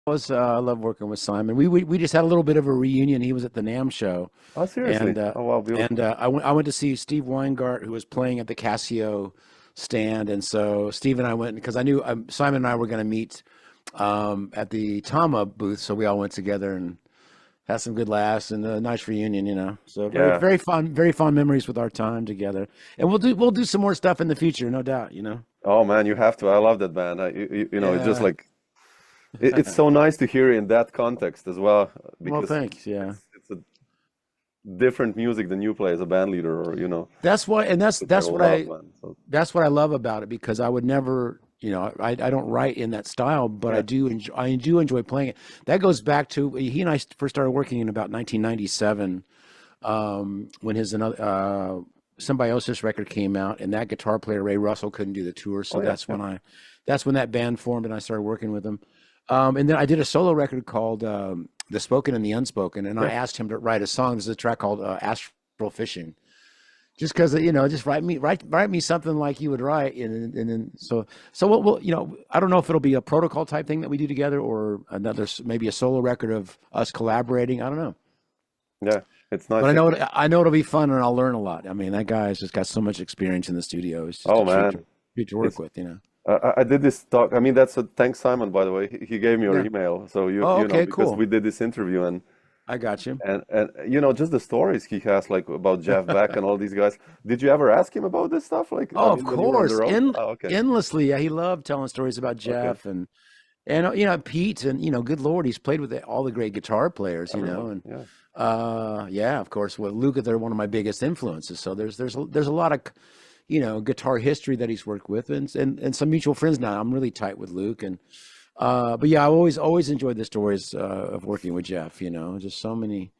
I love working with Simon. We just had a little bit of a reunion. He was at the NAMM show, Oh, seriously? and Oh, wow, beautiful. I went to see Steve Weingart, who was playing at the Casio stand, and so Steve and I went because I knew Simon and I were going to meet at the Tama booth, so we all went together and had some good laughs and a nice reunion, So Yeah. very fond memories with our time together, and we'll do some more stuff in the future, no doubt. Oh man, you have to. I love that band. It's just Yeah. like it's so nice to hear in that context as well, Well, because thanks. Yeah. it's a different music than you play as a band leader, or That's why, and which I love, man. So that's what I love about it because I would never, I don't write in that style, but yeah. I do enjoy playing it. That goes back to he and I first started working in about 1997, when his another Symbiosis record came out, and that guitar player Ray Russell couldn't do the tour, Oh so yeah, yeah. that's when that band formed, and I started working with him. And then I did a solo record called The Spoken and the Unspoken, and I Yeah. asked him to write a song. There's a track called Astral Fishing, just because just write me something like you would write, and then so what I don't know if it'll be a protocol type thing that we do together or another maybe a solo record of us collaborating. I don't know, Yeah. It's but nice. I know it'll be fun and I'll learn a lot. I mean, that guy's just got so much experience in the studio. It's just a Oh treat man. to work It's with. I did this talk. I mean, that's a thanks, Simon, by the way. He gave me your Yeah. email. So Oh, okay, because cool. we did this interview, I got you. and just the stories he has, like about Jeff Beck and all these guys. Did you ever ask him about this stuff? Like, I Oh, of mean, when you were on the course, road? Oh, okay. endlessly. Yeah, he loved telling stories about Okay. Jeff and Pete and good Lord, he's played with all the great guitar players, Everyone. and Yeah. yeah, of course, with Luca, they're one of my biggest influences. So there's a lot of guitar history that he's worked with, and some mutual friends now. I'm really tight with Luke, and but yeah, I always enjoyed the stories of working with Jeff. Just so many.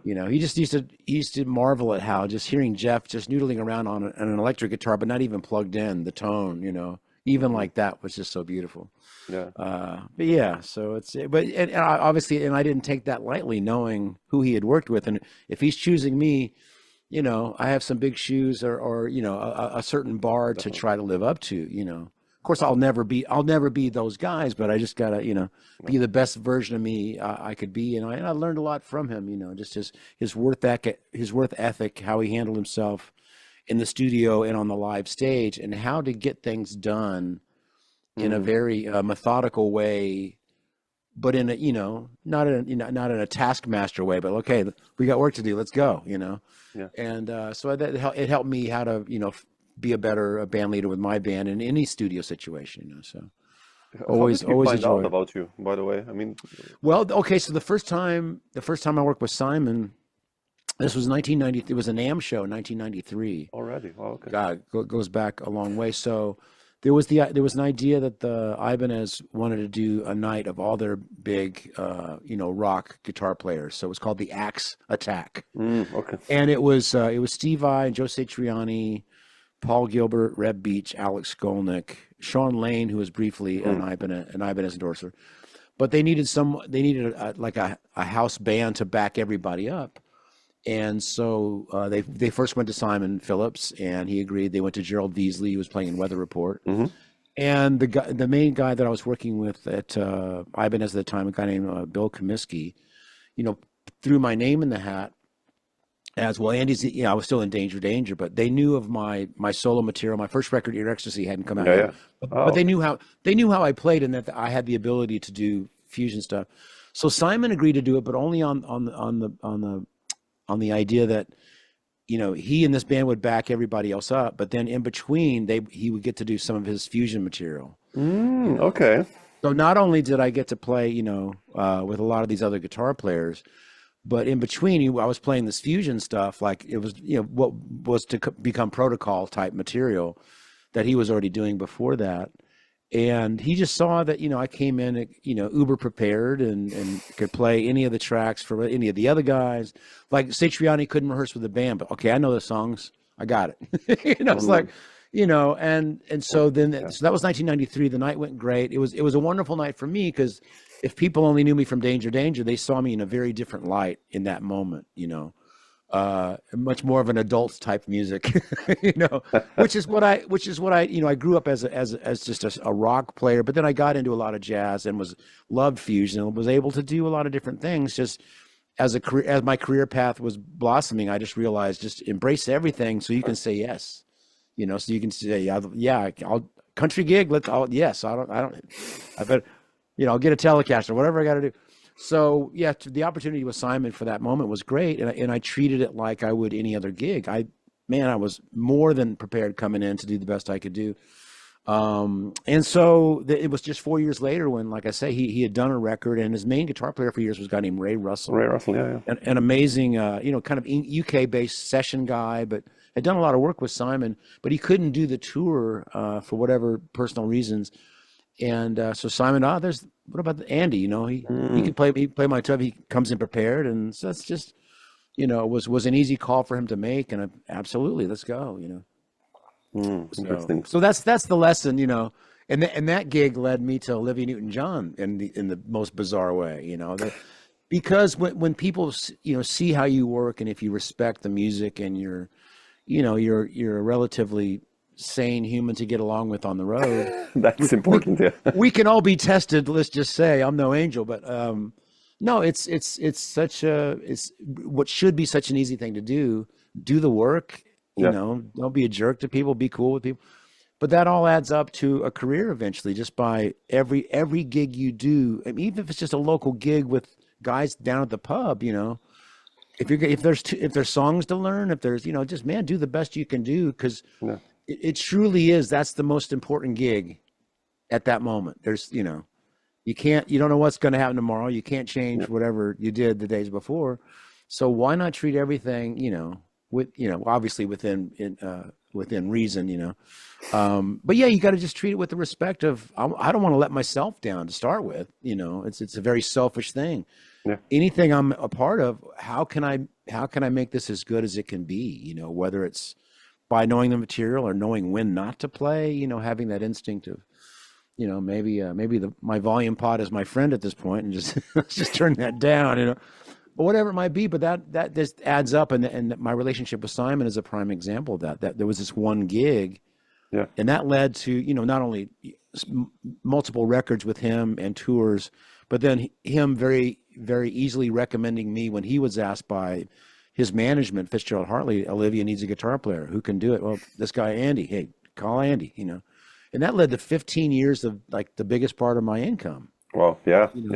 He just used to marvel at how just hearing Jeff just noodling around on an electric guitar, but not even plugged in, the tone, even Hmm. like that was just so beautiful. Yeah. But yeah, so and I, obviously, and I didn't take that lightly, knowing who he had worked with, and if he's choosing me, I have some big shoes or a certain bar to Definitely. try to live up to. Of course, I'll never be those guys, but I just gotta, be No. the best version of me I could be, and I learned a lot from him. Just his worth ethic, how he handled himself in the studio and on the live stage, and how to get things done in a Hmm. very methodical way, but in a not in a taskmaster way, but okay, we got work to do, let's go. Yeah. And so it helped me how to be a better band leader with my band in any studio situation. So How always did he always find out enjoyed. about you, by the way? I mean, Well, okay, so the first time I worked with Simon, this was 1990. It was an AM show in 1993. already. Oh, okay. God, goes back a long way. So there was an idea that the Ibanez wanted to do a night of all their big, rock guitar players. So it was called the Axe Attack, Okay. and it was Steve Vai, Joe Satriani, Paul Gilbert, Reb Beach, Alex Skolnick, Sean Lane, who was briefly Mm. an Ibanez endorser. But they needed like a house band to back everybody up. And so they first went to Simon Phillips, and he agreed. They went to Gerald Veasley, who was playing in Weather Report, Hmm. and the main guy that I was working with at Ibanez at the time, a guy named Bill Comiskey, you know, threw my name in the hat as well. Andy's, I was still in Danger, but they knew of my solo material. My first record, Ear Ecstasy, hadn't come out Yeah, yet, yeah. but Oh, they okay. knew how I played and that I had the ability to do fusion stuff. So Simon agreed to do it, but only on the idea that he and this band would back everybody else up, but then in between he would get to do some of his fusion material. You know, Okay. so not only did I get to play, with a lot of these other guitar players, but in between, I was playing this fusion stuff, like it was, what was to become protocol type material that he was already doing before that. And he just saw that, I came in, uber prepared and could play any of the tracks for any of the other guys. Like Satriani couldn't rehearse with the band, but okay, I know the songs. I got it. It's like, Mm. and so then, Yeah. so that was 1993. The night went great. It was a wonderful night for me because if people only knew me from Danger, they saw me in a very different light in that moment. much more of an adult type music, you know, which is what I, you know, I grew up as just a rock player, but then I got into a lot of jazz and loved fusion and was able to do a lot of different things. Just as a career, as my career path was blossoming, I just realized just embrace everything so you can say yes, you know, so you can say, yeah, I'll country gig. Yes, I bet, you know, I'll get a Telecaster, whatever I got to do. So yeah, the opportunity with Simon for that moment was great, and I treated it like I would any other gig. I was more than prepared coming in to do the best I could do. And so it was just 4 years later when, like I say, he had done a record, and his main guitar player for years was a guy named Ray Russell. Ray Russell, yeah, yeah. An amazing, you know, kind of UK-based session guy, but had done a lot of work with Simon, but he couldn't do the tour for whatever personal reasons. And so Simon, what about Andy? You know, he can play my tub. He comes in prepared, and so that's just, you know, was an easy call for him to make, and absolutely, let's go. You know, Interesting. so that's the lesson, you know, and that gig led me to Olivia Newton-John in the most bizarre way, you know, because when people you know see how you work, and if you respect the music, and you're a relatively sane human to get along with on the road. That's important, yeah. We can all be tested. Let's just say I'm no angel, but no, it's what should be such an easy thing to do. Do the work, you know. Don't be a jerk to people. Be cool with people. But that all adds up to a career eventually. Just by every gig you do, I mean, even if it's just a local gig with guys down at the pub, you know. If there's songs to learn, if there's, you know, just man, do the best you can do, because it truly is. That's the most important gig at that moment. There's, you know, you don't know what's going to happen tomorrow. You can't change whatever you did the days before. So why not treat everything, you know, obviously within reason, you know. But yeah, you got to just treat it with the respect of, I don't want to let myself down to start with, you know. It's a very selfish thing. Yeah. Anything I'm a part of, how can I make this as good as it can be, you know, whether it's by knowing the material or knowing when not to play, you know, having that instinct of, you know, maybe my volume pot is my friend at this point, and just just turn that down, you know, or whatever it might be. But that just adds up, and my relationship with Simon is a prime example of that there was this one gig, and that led to, you know, not only multiple records with him and tours, but then him very, very easily recommending me when he was asked by his management, Fitzgerald Hartley, Olivia needs a guitar player. Who can do it? Well, this guy, Andy. Hey, call Andy, you know. And that led to 15 years of like the biggest part of my income. Well, yeah, you know? yeah.